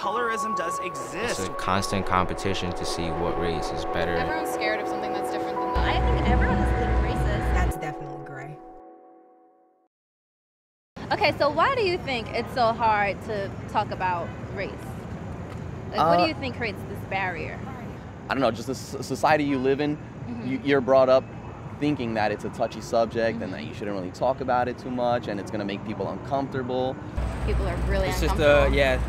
colorism does exist. It's a constant competition to see what race is better. Everyone's scared of something that's different than them. I think everyone is a little racist. That's definitely gray. Okay, so why do you think it's so hard to talk about race? Like, what do you think creates this barrier? I don't know, just the society you live in, you're brought up thinking that it's a touchy subject and that you shouldn't really talk about it too much and it's going to make people uncomfortable. People are really It's uncomfortable. just, yeah,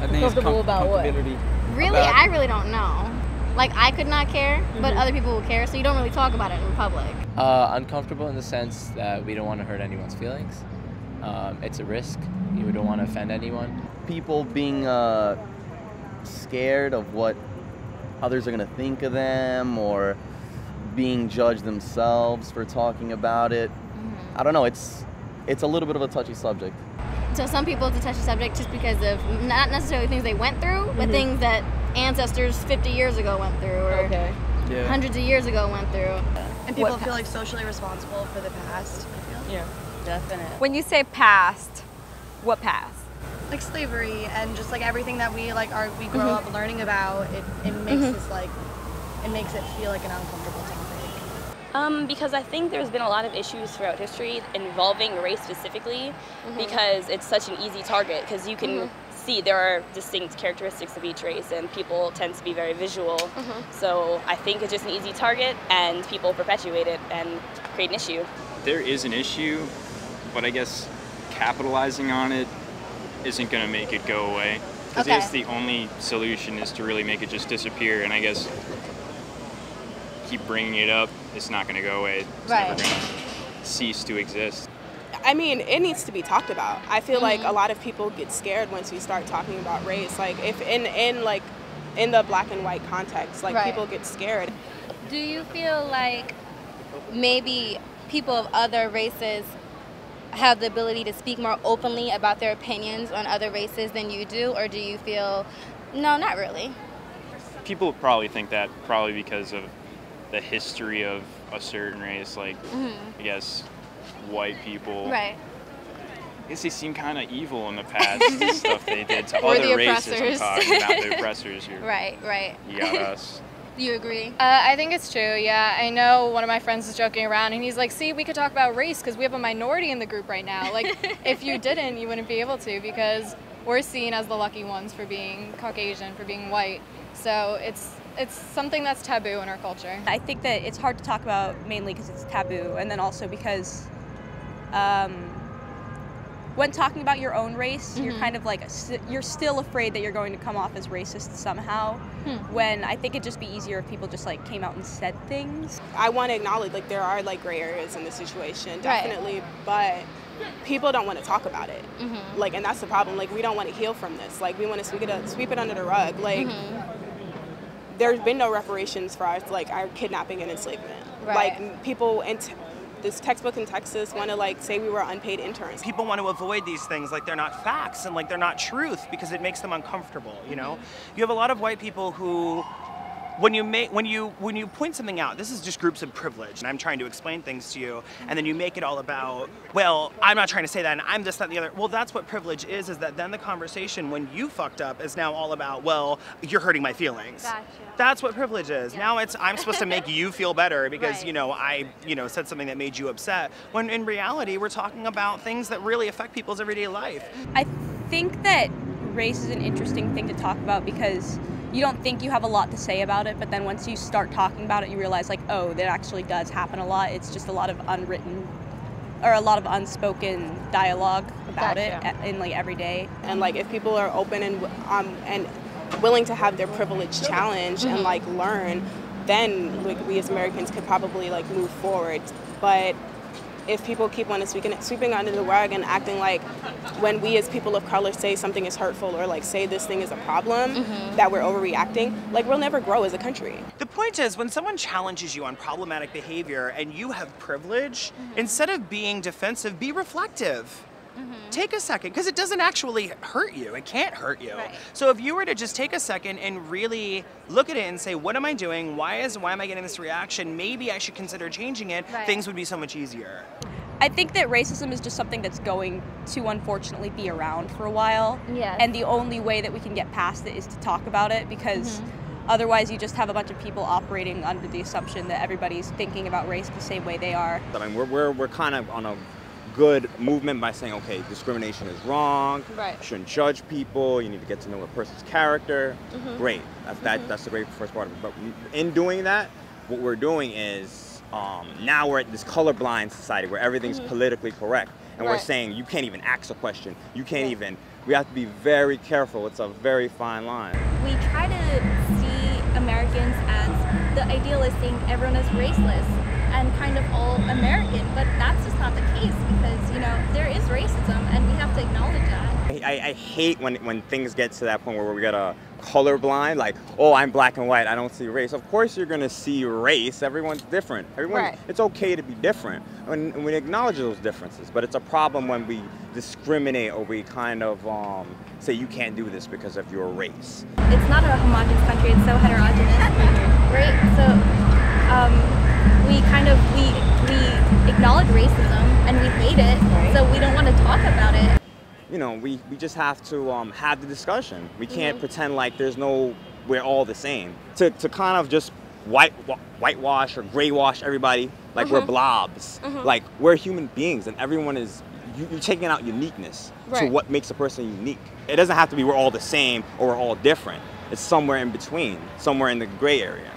I think it's about what? comfortability. Really? I really don't know. Like, I could not care, but other people will care, so you don't really talk about it in public. Uncomfortable in the sense that we don't want to hurt anyone's feelings. It's a risk. You don't want to offend anyone. People being scared of what others are going to think of them or being judged themselves for talking about it. I don't know, it's a little bit of a touchy subject. So some people it's a touchy subject just because of not necessarily things they went through, but things that ancestors 50 years ago went through or hundreds of years ago went through. And people feel like socially responsible for the past, I feel. Yeah, definitely. When you say past, what past? Like slavery and just like everything that we we grow up learning about, it makes us like, it makes it feel like an uncomfortable topic. Because I think there's been a lot of issues throughout history involving race specifically, because it's such an easy target, because you can see there are distinct characteristics of each race and people tend to be very visual. So I think it's just an easy target and people perpetuate it and create an issue. There is an issue, but I guess capitalizing on it isn't going to make it go away. Because I guess the only solution is to really make it just disappear, and I guess keep bringing it up, it's not going to go away. It's never going to cease to exist. I mean, it needs to be talked about. I feel like a lot of people get scared once we start talking about race. Like, if in the black and white context, like people get scared. Do you feel like maybe people of other races have the ability to speak more openly about their opinions on other races than you do, or do you feel, no, not really? People probably think that probably because of the history of a certain race, like I guess white people. Right. I guess they seem kind of evil in the past, the stuff they did to other races. I'm talking about the oppressors here. Right. You got us. Do you agree? I think it's true, yeah. I know one of my friends is joking around and he's like, see, we could talk about race because we have a minority in the group right now. Like, if you didn't, you wouldn't be able to because we're seen as the lucky ones for being Caucasian, for being white. So it's something that's taboo in our culture. I think that it's hard to talk about mainly because it's taboo, and then also because when talking about your own race, you're kind of like, you're still afraid that you're going to come off as racist somehow, when I think it'd just be easier if people just like came out and said things. I want to acknowledge like there are like gray areas in this situation, definitely, but people don't want to talk about it. Like, and that's the problem. Like, we don't want to heal from this. Like, we want to sweep it under the rug. Like, there's been no reparations for our kidnapping and enslavement. Like, people in this textbook in Texas want to like say we were unpaid interns. People want to avoid these things like they're not facts and like they're not truth because it makes them uncomfortable, you know? You have a lot of white people who when you point something out, this is just groups of privilege, and I'm trying to explain things to you, and then you make it all about, well, I'm not trying to say that, and I'm this, that, and the other. Well, that's what privilege is that then the conversation when you fucked up is now all about, well, you're hurting my feelings. Gotcha. That's what privilege is. Yeah. Now I'm supposed to make you feel better because, I said something that made you upset, when in reality, we're talking about things that really affect people's everyday life. I think that race is an interesting thing to talk about because you don't think you have a lot to say about it, but then once you start talking about it, you realize like, oh, that actually does happen a lot. It's just a lot of unwritten or a lot of unspoken dialogue about it in like every day. And like if people are open and willing to have their privilege challenged and like learn, then like we as Americans could probably like move forward. But if people keep on sweeping under the rug and acting like when we as people of color say something is hurtful or like say this thing is a problem, that we're overreacting, like we'll never grow as a country. The point is when someone challenges you on problematic behavior and you have privilege, instead of being defensive, be reflective. Take a second, because it doesn't actually hurt you. It can't hurt you. Right. So if you were to just take a second and really look at it and say, what am I doing? Why am I getting this reaction? Maybe I should consider changing it. Things would be so much easier. I think that racism is just something that's going to unfortunately be around for a while. Yes. And the only way that we can get past it is to talk about it, because otherwise you just have a bunch of people operating under the assumption that everybody's thinking about race the same way they are. I mean, we're kind of on a good movement by saying, okay, discrimination is wrong. Right. You shouldn't judge people. You need to get to know a person's character. Great. That's the great first part of it. But in doing that, what we're doing is now we're at this colorblind society where everything's politically correct, and we're saying you can't even ask a question. You can't even. We have to be very careful. It's a very fine line. We try to see Americans as the idealist, saying everyone is raceless and kind of all American, but that's just not the case, because, you know, there is racism and we have to acknowledge that. I hate when things get to that point where we got a colorblind, like, oh, I'm black and white, I don't see race. Of course you're gonna see race. Everyone's different. It's okay to be different, and we acknowledge those differences, but it's a problem when we discriminate or we kind of say you can't do this because of your race. It's not a homogenous country, it's so heterogeneous, right? So we acknowledge racism and we hate it, so we don't want to talk about it. You know, we just have to have the discussion. We can't pretend like we're all the same. To kind of just whitewash or gray wash everybody like we're blobs. Like, we're human beings, and everyone is, you're taking out uniqueness to what makes a person unique. It doesn't have to be we're all the same or we're all different. It's somewhere in between, somewhere in the gray area.